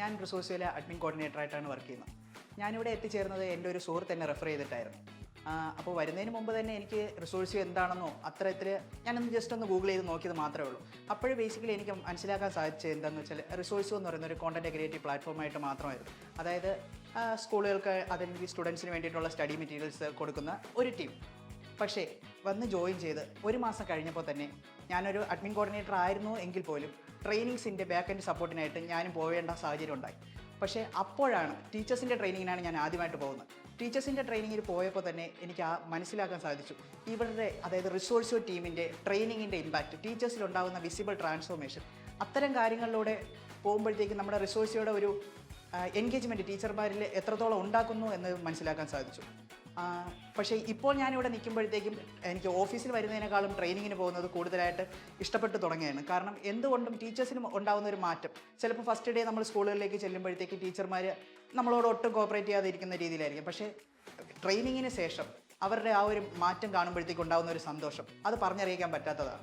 ഞാൻ റിസോഴ്സിലെ admin കോർഡിനേറ്ററായിട്ടാണ് work ചെയ്യുന്നത്. ഞാനിവിടെ എത്തിച്ചേർന്നത് എൻ്റെ ഒരു സുഹൃത്ത് എന്നെ റെഫർ ചെയ്തിട്ടായിരുന്നു. അപ്പോൾ വരുന്നതിന് മുമ്പ് തന്നെ എനിക്ക് റിസോഴ്സ് എന്താണെന്നോ അത്തരത്തിൽ ഞാനൊന്ന് ജസ്റ്റ് ഒന്ന് ഗൂഗിൾ ചെയ്ത് നോക്കിയത് മാത്രമേ ഉള്ളൂ. അപ്പോഴും ബേസിക്കലി എനിക്ക് മനസ്സിലാക്കാൻ സാധിച്ചത് എന്താണെന്ന് വെച്ചാൽ റിസോഴ്സ് എന്ന് പറയുന്ന ഒരു കോണ്ടന്റ് ക്രിയേറ്റീവ് പ്ലാറ്റ്ഫോമായിട്ട് മാത്രമായിരുന്നു. അതായത് സ്കൂളുകൾക്ക് അല്ലെങ്കിൽ സ്റ്റുഡൻസിന് വേണ്ടിയിട്ടുള്ള സ്റ്റഡി മെറ്റീരിയൽസ് കൊടുക്കുന്ന ഒരു ടീം. പക്ഷേ വന്ന് ജോയിൻ ചെയ്ത് ഒരു മാസം കഴിഞ്ഞപ്പോൾ തന്നെ ഞാനൊരു അഡ്മിൻ കോർഡിനേറ്റർ ആയിരുന്നു എങ്കിൽ പോലും ട്രെയിനിങ്സിൻ്റെ ബാക്ക് എൻഡ് സപ്പോർട്ടിനായിട്ട് ഞാനും പോവേണ്ട സാഹചര്യം ഉണ്ടായി. പക്ഷേ അപ്പോഴാണ് ടീച്ചേഴ്സിൻ്റെ ട്രെയിനിങ്ങിനാണ് ഞാൻ ആദ്യമായിട്ട് പോകുന്നത്. ടീച്ചേഴ്സിൻ്റെ ട്രെയിനിങ്ങിൽ പോയപ്പോൾ തന്നെ എനിക്ക് മനസ്സിലാക്കാൻ സാധിച്ചു ഇവരുടെ അതായത് റിസോഴ്സ് ടീമിൻ്റെ ട്രെയിനിങ്ങിൻ്റെ ഇമ്പാക്റ്റ്, ടീച്ചേഴ്സിലുണ്ടാകുന്ന വിസിബിൾ ട്രാൻസ്ഫോർമേഷൻ, അത്തരം കാര്യങ്ങളിലൂടെ പോകുമ്പോഴത്തേക്കും നമ്മുടെ റിസോഴ്സിയുടെ ഒരു എൻഗേജ്മെൻറ്റ് ടീച്ചർമാരിൽ എത്രത്തോളം ഉണ്ടാക്കുന്നു എന്ന് മനസ്സിലാക്കാൻ സാധിച്ചു. പക്ഷേ ഇപ്പോൾ ഞാനിവിടെ നിൽക്കുമ്പോഴത്തേക്കും എനിക്ക് ഓഫീസിൽ വരുന്നതിനേക്കാളും ട്രെയിനിങ്ങിന് പോകുന്നത് കൂടുതലായിട്ട് ഇഷ്ടപ്പെട്ട് തുടങ്ങിയാണ്. കാരണം എന്തുകൊണ്ടും ടീച്ചേഴ്സിനും ഉണ്ടാകുന്ന ഒരു മാറ്റം, ചിലപ്പോൾ ഫസ്റ്റ് ഡേ നമ്മൾ സ്കൂളുകളിലേക്ക് ചെല്ലുമ്പോഴത്തേക്ക് ടീച്ചർമാർ നമ്മളോട് ഒട്ടും കോപ്പറേറ്റ് ചെയ്യാതെ ഇരിക്കുന്ന രീതിയിലായിരിക്കും. പക്ഷേ ട്രെയിനിങ്ങിന് ശേഷം അവരുടെ ആ ഒരു മാറ്റം കാണുമ്പോഴത്തേക്ക് ഉണ്ടാകുന്ന ഒരു സന്തോഷം അത് പറഞ്ഞറിയിക്കാൻ പറ്റാത്തതാണ്.